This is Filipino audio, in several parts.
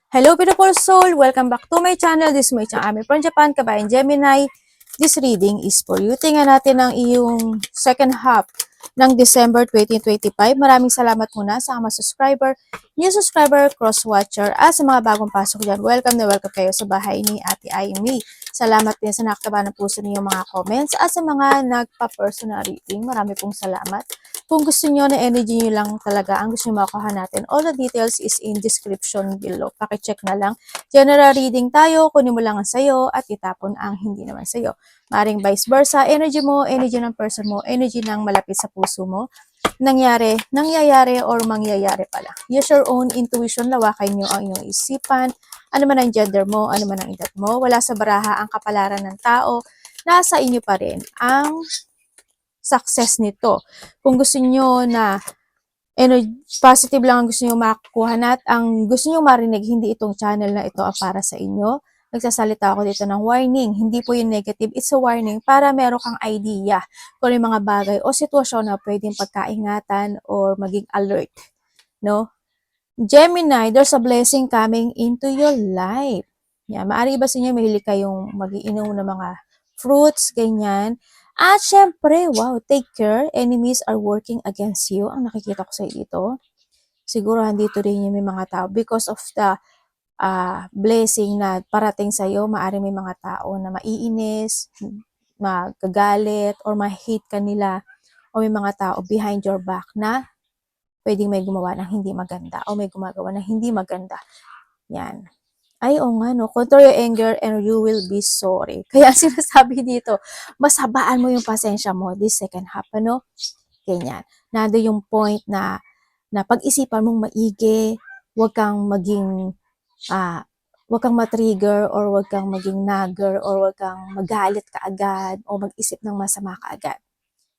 Hello, beautiful soul! Welcome back to my channel. This is my channel from Japan, Kabayan Gemini. This reading is for you. Tingnan natin ang iyong second half ng December 2025. Maraming salamat muna sa mga subscriber, new subscriber, cross-watcher, at sa mga bagong pasok dyan. Welcome na welcome kayo sa bahay ni Ate Aimee. Salamat din sa nakataba ng puso niyo mga comments at sa mga nagpa-personal reading. Marami pong salamat. Kung gusto niyo na energy niyo lang talaga, ang gusto niyo makuha natin, all the details is in description below. Pakicheck na lang. General reading tayo, kunin mo lang ang sayo at itapon ang hindi naman sayo. Maring vice versa, energy mo, energy ng person mo, energy ng malapit sa puso mo, nangyayari or mangyayari pala. Use your own intuition, lawakan niyo ang inyong isipan, ano man ang gender mo, ano man ang edad mo, wala sa baraha ang kapalaran ng tao, nasa inyo pa rin ang success nito. Kung gusto niyo na positive lang ang gusto niyo makukuha at ang gusto niyo marinig, hindi itong channel na ito para sa inyo. Nagsasalita ako dito ng warning. Hindi po yung negative. It's a warning para meron kang idea kung yung mga bagay o sitwasyon na pwedeng pagkaingatan or maging alert. No? Gemini, there's a blessing coming into your life. Yeah, maaari ba sa inyo mahilig kayong mag-iinom ng mga fruits, ganyan. At syempre, wow, take care. Enemies are working against you. Ang nakikita ko sa dito. Siguro andito rin yung may mga tao. Because of the blessing na parating sa iyo, maaari may mga tao na maiinis, magagalit, or ma-hate ka nila. O may mga tao behind your back na pwedeng may gumawa ng hindi maganda o may gumagawa ng hindi maganda. Yan. Ay, oo nga, no? Control your anger and you will be sorry. Kaya sinasabi dito, mas habaan mo yung pasensya mo this second half, ano? Ganyan. Nando yung point na pag-isipan mong maigi, huwag kang maging, huwag kang matrigger or huwag kang maging nagger or huwag kang magalit kaagad o mag-isip ng masama kaagad.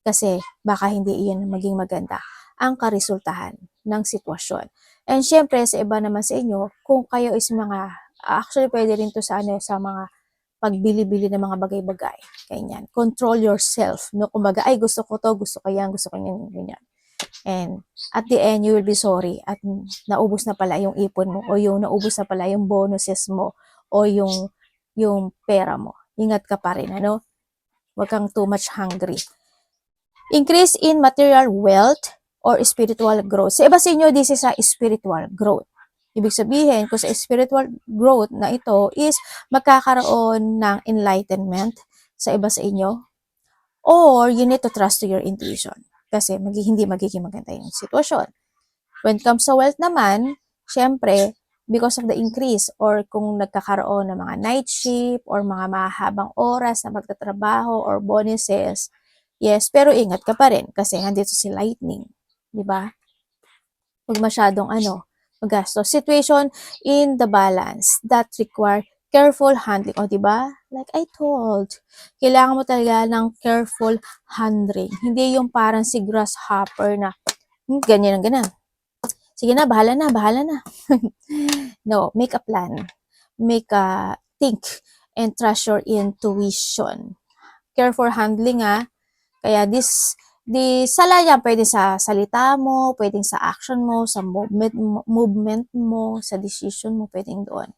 Kasi baka hindi iyon maging maganda ang karesultahan ng sitwasyon. And syempre, sa iba naman sa inyo, kung kayo is mga, actually pwede rin to sa, sa mga pagbili-bili ng mga bagay-bagay. Ganyan. Control yourself. No? Kumbaga, ay gusto ko to, gusto ko yan, gusto ko yan, ganyan. And at the end, you will be sorry at naubos na pala yung ipon mo o yung naubos na pala yung bonuses mo o yung pera mo. Ingat ka pa rin, ano? Huwag kang too much hungry. Increase in material wealth or spiritual growth. Sa iba sa inyo, this is a spiritual growth. Ibig sabihin, kung sa spiritual growth na ito is magkakaroon ng enlightenment sa iba sa inyo, or you need to trust to your intuition kasi hindi magiging maganda yung sitwasyon. When it comes to wealth naman, syempre, because of the increase or kung nagkakaroon ng mga night shift or mga mahabang oras na magtatrabaho or bonuses, yes, pero ingat ka pa rin kasi andito si lightning, di ba? Huwag masyadong magasto. Situation in the balance that require careful handling. O, di ba? Like I told, kailangan mo talaga ng careful handling. Hindi yung parang si grasshopper na ganyan ang ganyan. Sige na, bahala na, bahala na. No, make a plan. Make a think and trust your intuition. Careful handling Kaya sala yan, pwede sa salita mo, pwedeng sa action mo, sa movement mo, sa decision mo, pwedeng doon.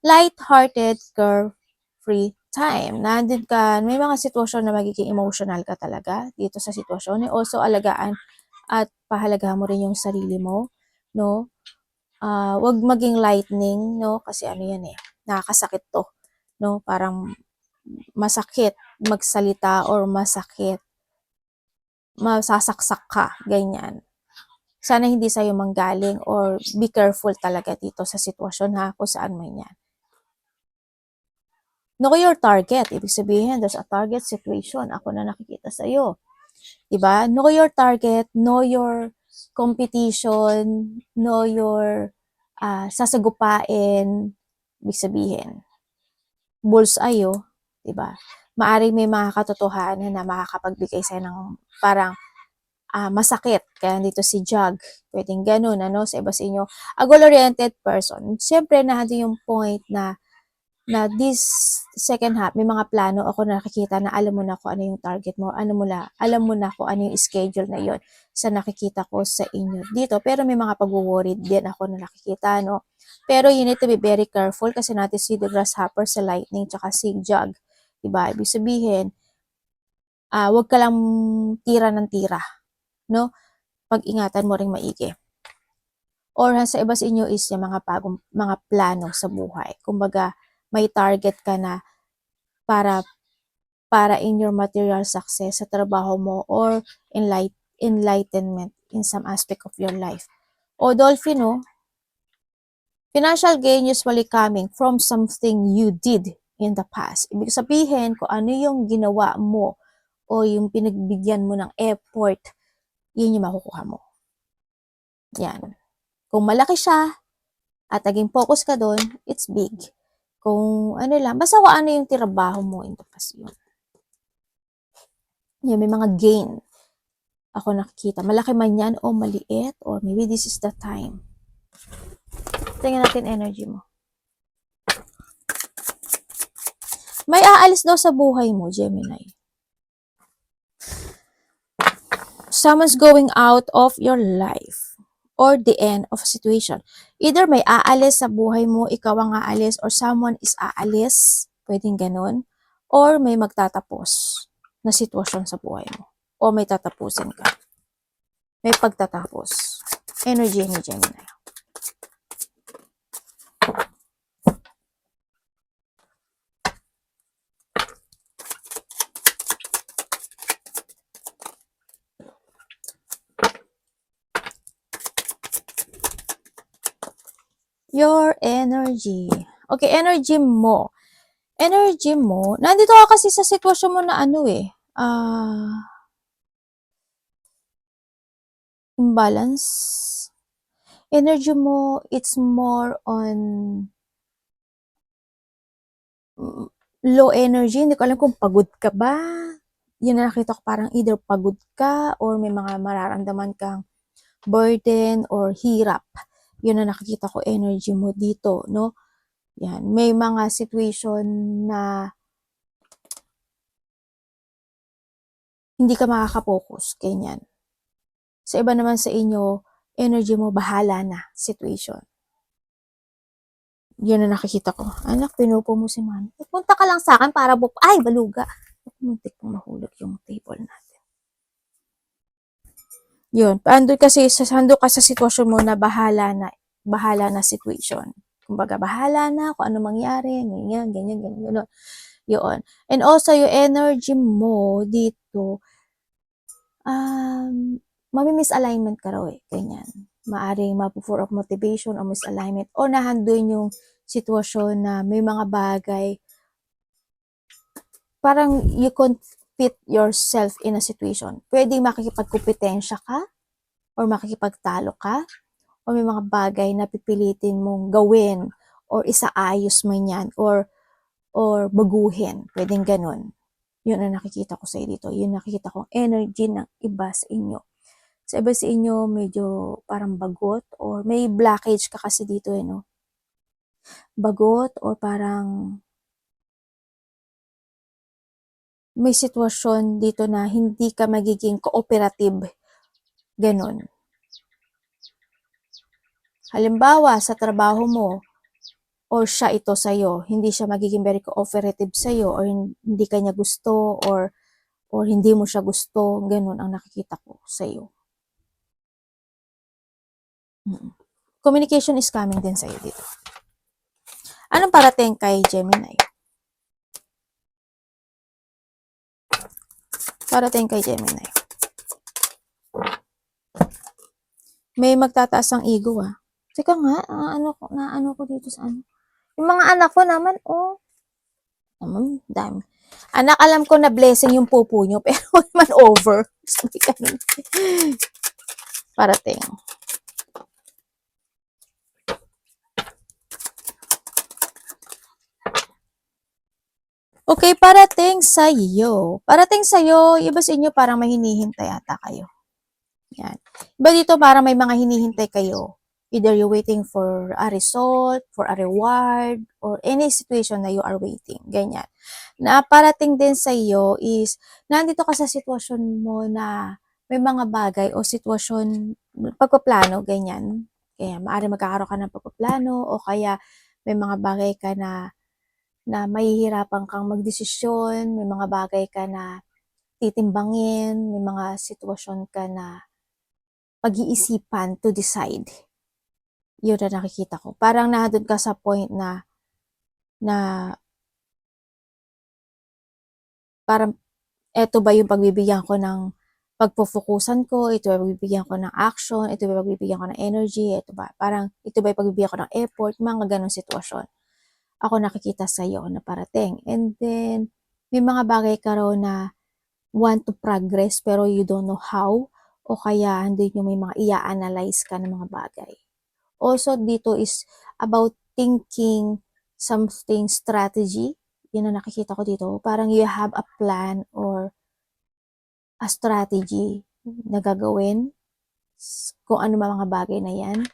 Light-hearted, carefree time. Nandun ka, may mga sitwasyon na magiging emotional ka talaga dito sa sitwasyon. Also, alagaan at pahalagahan mo rin yung sarili mo, no? Wag maging lightning, no? Kasi yan nakakasakit to, no? Parang masakit magsalita or masakit masasaksak ka, ganyan. Sana hindi sa'yo manggaling or be careful talaga dito sa sitwasyon kung saan man yan. Know your target. Ibig sabihin, there's a target situation. Ako na nakikita sa'yo. Diba? Know your target, know your competition, know your sasagupain. Ibig sabihin, bullseye, diba? Maaring may mga katotohanan na makakapagbigay sa'yo ng parang masakit. Kaya dito si Jug, pwedeng ganun, sa iba sa inyo. A goal-oriented person. Siyempre, nandun yung point na na this second half, may mga plano ako na nakikita na alam mo na kung ano yung target mo, alam mo na kung ano yung schedule na yon sa nakikita ko sa inyo dito. Pero may mga pag-worried din ako na nakikita, no? Pero you need to be very careful kasi natin si the grasshopper sa lightning tsaka si jug. Diba? Ibig sabihin, wag ka lang tira ng tira, no? Pag-ingatan mo ring maigi. Or sa iba sa inyo is yung mga plano sa buhay. Kumbaga, may target ka na para in your material success sa trabaho mo or enlightenment in some aspect of your life. O Dolphin, no? Financial gain usually coming from something you did in the past. Ibig sabihin, kung ano yung ginawa mo o yung pinagbigyan mo ng effort, yun yung makukuha mo. Yan. Kung malaki siya at naging focus ka doon, it's big. Kung ano lang, basta kung ano yung trabaho mo in the past yun. Yan, may mga gain ako nakikita. Malaki man yan o maliit or maybe this is the time. Tingnan natin energy mo. May aalis daw sa buhay mo, Gemini. Someone's going out of your life or the end of a situation. Either may aalis sa buhay mo, ikaw ang aalis, or someone is aalis, pwedeng ganun, or may magtatapos na sitwasyon sa buhay mo. O may tatapusin ka. May pagtatapos. Energy ni Gemini. Your energy. Okay, energy mo. Energy mo, nandito ka kasi sa sitwasyon mo na ano imbalance. Energy mo, it's more on low energy. Hindi ko alam kung pagod ka ba. Yun na nakita ko, parang either pagod ka or may mga mararamdaman kang burden or hirap. Yun na nakikita ko energy mo dito, no? Yan, may mga situation na hindi ka makakapokus, ganyan. Sa iba naman sa inyo, energy mo, bahala na situation. Yun na nakikita ko. Anak, pinupo mo si Mami. Punta ka lang sa akin para ay, baluga. Muntik pong mahulog yung table natin. Yun. Ando ka sa sitwasyon mo na bahala na situation. Kumbaga, bahala na kung ano mangyari, ganyan. Yun. And also, yung energy mo dito, mami-misalignment ka raw ganyan. Maaring mapu-for of motivation o misalignment o nahandoon yung sitwasyon na may mga bagay parang you can't fit yourself in a situation. Pwedeng makikipagkompetensya ka or makikipagtalo ka o may mga bagay na pipilitin mong gawin or isaayos man yan or baguhin. Pwedeng ganun. Yun ang nakikita ko sa dito. Yun nakikita kong energy ng iba sa inyo. Sa iba sa inyo, medyo parang bagot or may blockage ka kasi dito no? Bagot or parang may sitwasyon dito na hindi ka magiging cooperative. Ganon. Halimbawa, sa trabaho mo, or siya ito sa'yo, hindi siya magiging very cooperative sa'yo, or hindi ka niya gusto, or hindi mo siya gusto, ganon ang nakikita ko sa'yo. Communication is coming din sa'yo dito. Anong parating kay Gemini? Parating kay Gemini. May magtataas ang ego Teka nga, ano ko dito sa ano. Yung mga anak ko naman, dami. Anak, alam ko na blessing yung pupo nyo, pero wag man over. Sabi ka nun. Parating. Okay, parating sa'yo. Parating sa'yo, iba sa inyo parang may hinihintay ata kayo. Yan. Iba dito parang may mga hinihintay kayo. Either you're waiting for a result, for a reward, or any situation na you are waiting. Ganyan. Na parating din sa iyo is, nandito ka sa sitwasyon mo na may mga bagay o sitwasyon, pagpaplano, ganyan. Kaya maaari magkakaroon ka ng pagpaplano o kaya may mga bagay ka na mahihirapan kang magdesisyon, may mga bagay ka na titimbangin, may mga sitwasyon ka na pag-iisipan to decide. Yun na nakikita ko. Parang nandun ka sa point na parang eto ba yung pagbibigyan ko ng pagpo-focusan ko, ito ba pagbibigyan ko ng action, ito ba pagbibigyan ko ng energy, ito ba parang ito ba pagbibigyan ko ng effort, mga ganong sitwasyon. Ako nakikita sa iyo na parating. And then may mga bagay ka raw na want to progress pero you don't know how, o kaya hindi nyo may mga i-analyze ka ng mga bagay. Also, dito is about thinking something strategy. Yun ang nakikita ko dito. Parang you have a plan or a strategy na gagawin kung ano mga bagay na yan.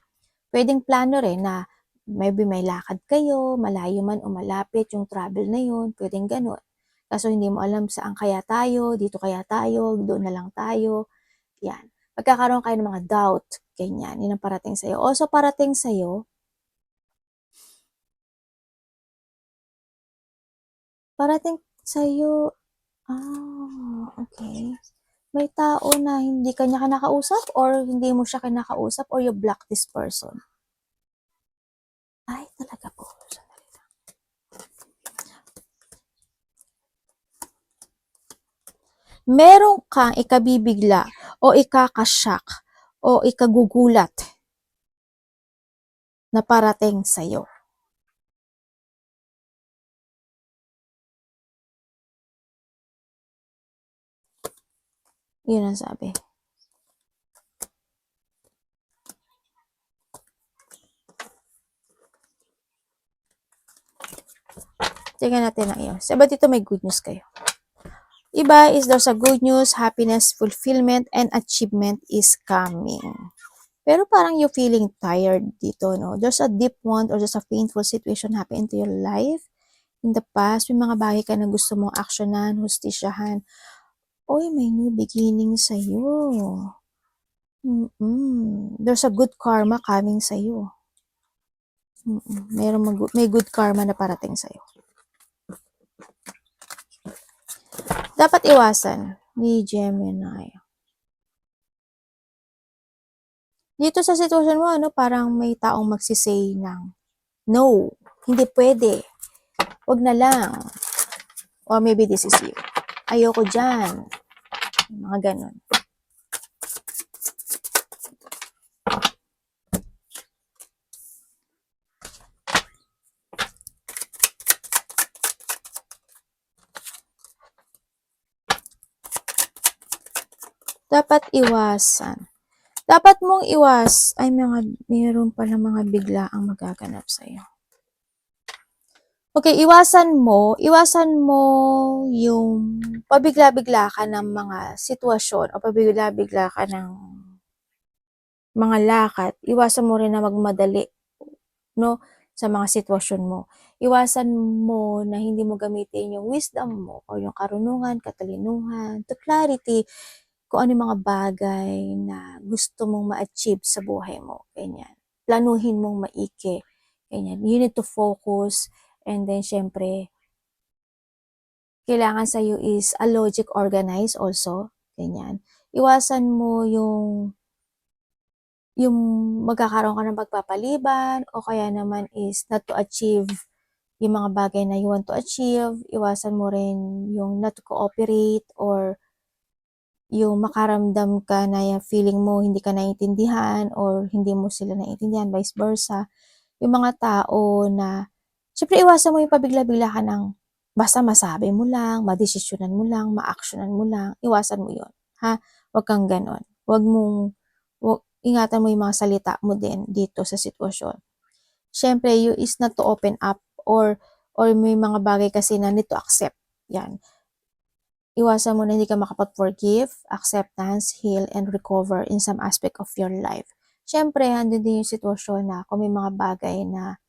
Pwedeng plano rin na maybe may lakad kayo, malayo man o malapit yung travel na yun. Pwedeng ganun. Kaso hindi mo alam saan kaya tayo, dito kaya tayo, doon na lang tayo. Yan. Magkakaroon kayo ng mga doubt. Ganyan. Yun ang parating sa'yo. Also, parating sa'yo, okay. May tao na hindi kanya kinakausap or hindi mo siya kinakausap or you block this person. Ay, talaga po. Meron kang ikabibigla o ikakashock o ikagugulat na parating sa'yo. Yun ang sabi. Tingnan natin ang iyo. Sabi dito may good news kayo. Iba is there's a good news, happiness, fulfillment, and achievement is coming. Pero parang you feeling tired dito, no? There's a deep want or there's a painful situation happen into your life. In the past, may mga bagay ka na gusto mong aksyonan, hustisyahan. Oy, may new beginning sa'yo. There's a good karma coming sa'yo. May good karma na parating sa'yo. Dapat iwasan ni Gemini. Dito sa sitwasyon mo, parang may taong magsisay ng no, hindi pwede. Wag na lang. Or maybe this is you. Ayoko dyan. Mga ganun. Dapat iwasan. Dapat mong mayroon pala mga biglaang magaganap sa'yo. Okay, iwasan mo yung pabigla-bigla ka ng mga sitwasyon o pabigla-bigla ka ng mga lakad. Iwasan mo rin na magmadali, no, sa mga sitwasyon mo. Iwasan mo na hindi mo gamitin yung wisdom mo o yung karunungan, katalinuhan, to clarity kung ano yung mga bagay na gusto mong ma-achieve sa buhay mo. Ganyan. Planuhin mong maiki. Ganyan. You need to focus. And then, syempre, kailangan sa'yo is a logic organized also. Ganyan. Iwasan mo yung magkakaroon ka ng pagpapaliban o kaya naman is not to achieve yung mga bagay na you want to achieve. Iwasan mo rin yung not to cooperate or yung makaramdam ka na yung feeling mo hindi ka naiintindihan or hindi mo sila naiintindihan, vice versa. Yung mga tao na, syempre iwasan mo yung pabigla-bigla ka ng basta masabi mo lang, madesisyonan mo lang, ma-actionan mo lang, iwasan mo yon, ha? Huwag kang ganon. Ingatan mo yung mga salita mo din dito sa sitwasyon. Syempre, you is not to open up or may mga bagay kasi na need to accept. Yan. Iwasan mo na hindi ka makapag-forgive, acceptance, heal, and recover in some aspect of your life. Siyempre, andun din yung sitwasyon na kung may mga bagay na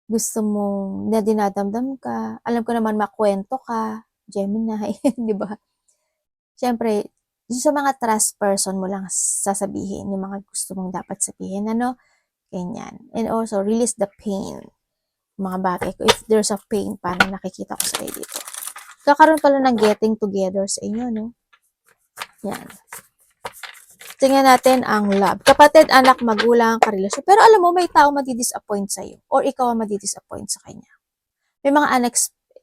gusto mong na dinadamdam ka, alam ko naman makwento ka, Gemini, di ba? Siyempre, yung sa mga trust person mo lang sasabihin yung mga gusto mong dapat sabihin, ano? Ganyan. And also, release the pain. Mga bagay ko. If there's a pain, parang nakikita ko sa kayo dito. Kakaroon pala ng getting together sa inyo, no? Yan. Tingnan natin ang love. Kapatid, anak, magulang, karelasyon. Pero alam mo, may tao madi-disappoint sa'yo. Or ikaw ang madi-disappoint sa kanya. May mga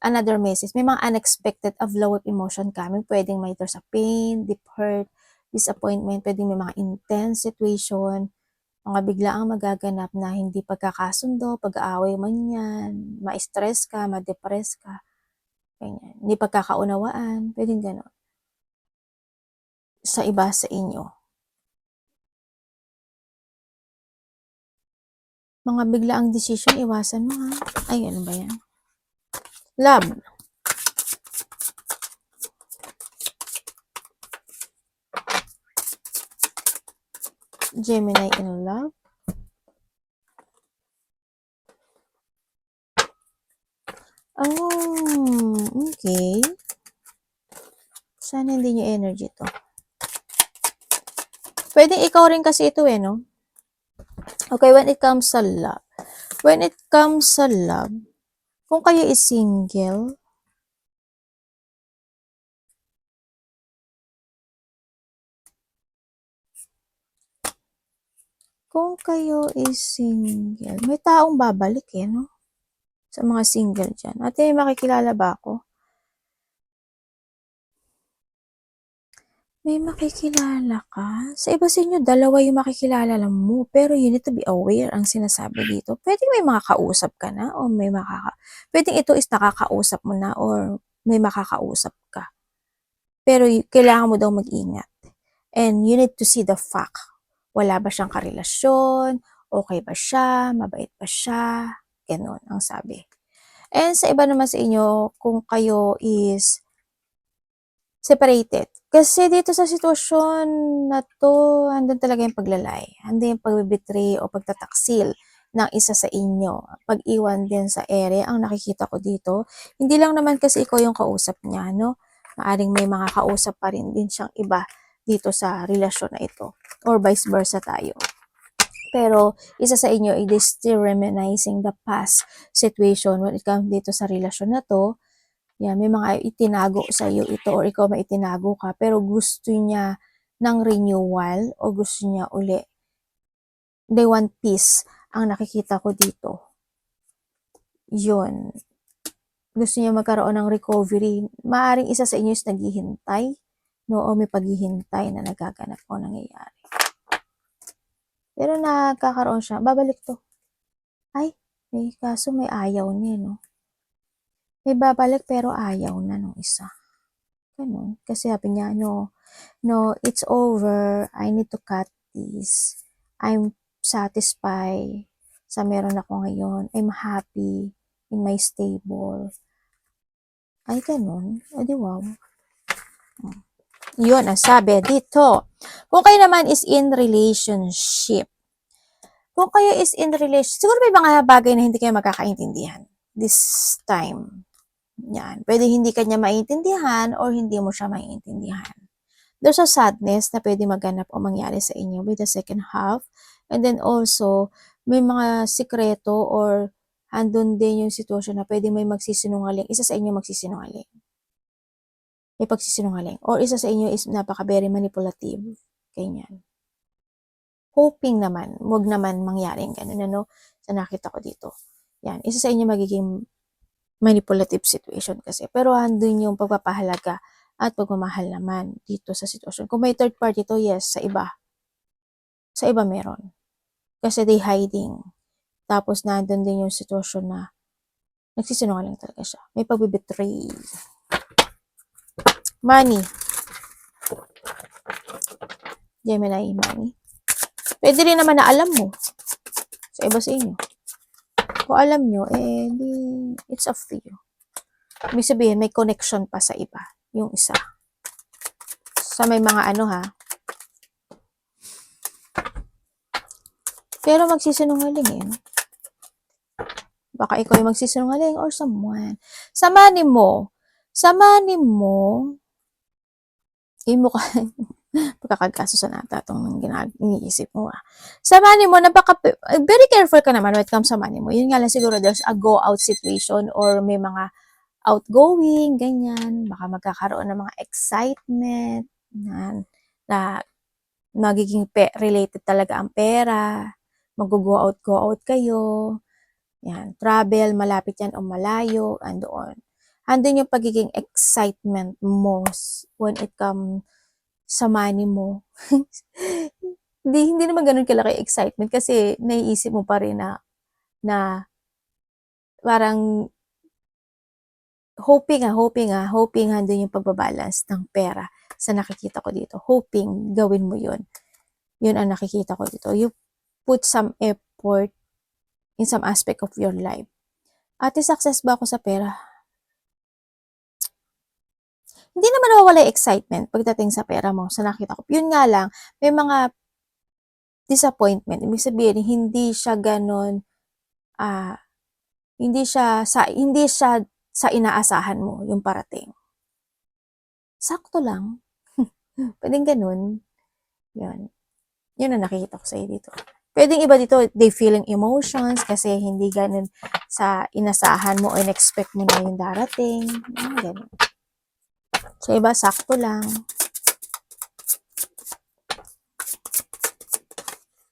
another message. May mga unexpected of low of emotion coming. Pwedeng may there's a pain, deep hurt, disappointment. Pwedeng may mga intense situation. Mga biglaang magaganap na hindi pagkakasundo, pag-aaway man yan, ma-stress ka, ma-depress ka. Ganyan. Hindi pagkakaunawaan. Pwedeng gano'n. Sa iba sa inyo. Mga biglaang decision, iwasan mo ha. Ay, ano ba yan? Love. Gemini in love. Oh, okay. Sana hindi nyo energy to. Pwede ikaw rin kasi ito no? Okay, when it comes sa love. When it comes sa love, kung kayo is single, may taong babalik no? Sa mga single dyan. Ate, makikilala ba ako? May makikilala ka? Sa iba sa inyo, dalawa yung makikilala lang mo. Pero you need to be aware ang sinasabi dito. Pwedeng may makakausap ka na o pwedeng ito is nakakausap mo na or may makakausap ka. Pero kailangan mo daw mag-ingat. And you need to see the fact. Wala ba siyang karelasyon? Okay ba siya? Mabait ba siya? Ganon ang sabi. And sa iba naman sa inyo, kung kayo is separated. Kasi dito sa sitwasyon na to, andun talaga yung paglalay. Andun yung pagbibitray o pagtataksil ng isa sa inyo. Pag-iwan din sa ere, ang nakikita ko dito. Hindi lang naman kasi ikaw yung kausap niya, no? Maaring may mga kausap pa rin din siyang iba dito sa relasyon na ito. Or vice versa tayo. Pero isa sa inyo, it is still reminiscing the past situation when it comes dito sa relasyon na to. Yan, may mga itinago sa iyo ito or ikaw may itinago ka pero gusto niya ng renewal o gusto niya uli. They want peace ang nakikita ko dito. Yun. Gusto niya magkaroon ng recovery. Maaring isa sa inyo is naghihintay, no? O may paghihintay na nagaganap o nangyayari. Pero nakakaroon siya. Babalik to. Ay, kaso may ayaw niya, no? May babalik pero ayaw na nung isa. Ganun. Kasi sabi niya, no, it's over. I need to cut this. I'm satisfied sa meron ako ngayon. I'm happy in my stable. Ay, ganun. O, di wow. Yun ang sabi dito. Kung kayo naman is in relationship, siguro may mga bagay na hindi kayo magkakaintindihan this time. Yan. Pwede hindi kanya maintindihan or hindi mo siya maintindihan. There's a sadness na pwede maganap o mangyari sa inyo with the second half. And then also, may mga sikreto or andun din yung sitwasyon na pwede may magsisinungaling. Isa sa inyo magsisinungaling. May pagsisinungaling. Or isa sa inyo is very manipulative. Ganyan. Hoping naman, wag naman mangyaring ganun, ano, sa nakita ko dito. Yan. Isa sa inyo magiging manipulative situation kasi. Pero andun yung pagpapahalaga at pagmamahal naman dito sa sitwasyon. Kung may third party to, yes, sa iba. Sa iba meron. Kasi they hiding. Tapos nandun din yung sitwasyon na nagsisinungaling talaga siya. May pagbibetray. Money. Gemini, money. Pwede rin naman na alam mo. Sa iba sa inyo. Kung alam nyo, it's up to you. Ibig sabihin, may connection pa sa iba. Yung isa. Sa may mga Pero magsisinungaling eh. Baka ikaw yung magsisinungaling or someone. Sa money mo, mo ka, pagkakagasusan nata itong iniisip mo ah. Sa money mo, very careful ka naman when it comes sa money mo. Yun nga lang siguro there's a go out situation or may mga outgoing, ganyan. Baka magkakaroon ng mga excitement na magiging related talaga ang pera. Mag-go out kayo. Yan, travel, malapit yan o malayo, andoon. Andun yung pagiging excitement mo when it comes sa money mo. Hindi naman ganun kalaki excitement kasi naiisip mo pa rin na parang hoping andun yung pagbabalance ng pera sa nakikita ko dito. Hoping, gawin mo yun. Yun ang nakikita ko dito. You put some effort in some aspect of your life. Ate, success ba ako sa pera? Hindi naman nawawala yung excitement pagdating sa pera mo, sa nakita ko. Yun nga lang, may mga disappointment. Ibig sabihin, hindi siya ganon, hindi siya sa inaasahan mo yung parating. Sakto lang. Pwedeng ganun. Yun. Yun ang nakikita ko sa'yo dito. Pwedeng iba dito, they feeling emotions kasi hindi ganun sa inasahan mo o in-expect mo na yung darating. Ganun. Sa iba, sakto lang.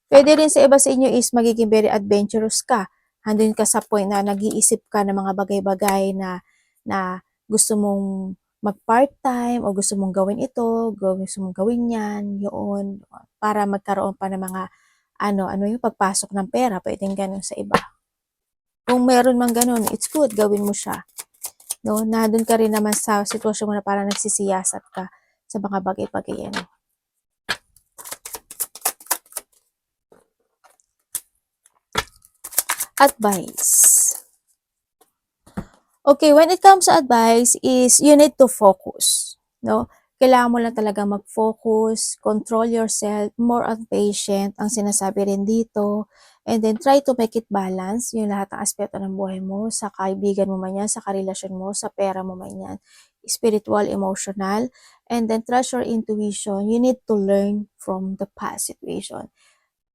Pwede rin sa iba sa inyo is magiging very adventurous ka. Handun ka sa point na nag-iisip ka ng mga bagay-bagay na gusto mong mag-part-time o gusto mong gawin ito, gusto mong gawin yan, yun, para magkaroon pa ng mga ano yung pagpasok ng pera, pwedeng ganun sa iba. Kung meron mang ganun, it's good, gawin mo siya. No, nandun ka rin naman sa sitwasyon mo na parang nagsisiyasat ka sa mga bagay-bagay yan. Advice. Okay, when it comes to advice is you need to focus, no? Kailangan mo lang talaga mag-focus, control yourself, more on patient, ang sinasabi rin dito, and then try to make it balance, yung lahat ng aspeto ng buhay mo, sa kaibigan mo man yan, sa karelasyon mo, sa pera mo man yan, spiritual, emotional, and then trust your intuition, you need to learn from the past situation.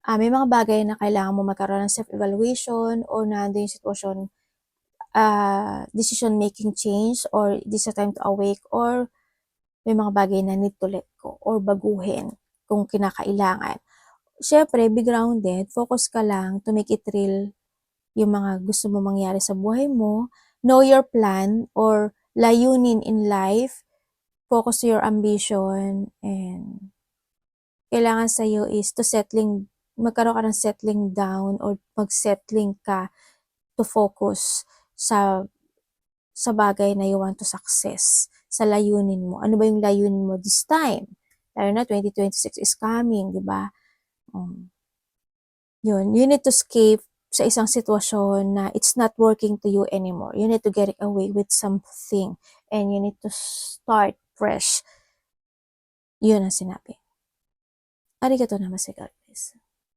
May mga bagay na kailangan mo magkaroon ng self-evaluation or nandun yung sitwasyon, decision-making change or this is a time to awake or may mga bagay na need to let go or baguhin kung kinakailangan. Siyempre, be grounded, focus ka lang to make it real yung mga gusto mo mangyari sa buhay mo, know your plan or layunin in life, focus to your ambition, and kailangan sa'yo is to magkaroon ka ng settling down or mag-settling ka to focus sa bagay na you want to success, sa layunin mo. Ano ba yung layunin mo this time? Lalo na 2026 is coming, di ba? Yun, you need to escape sa isang sitwasyon na it's not working to you anymore. You need to get away with something and you need to start fresh. Yun ang sinabi. Arigatou namaste, God bless.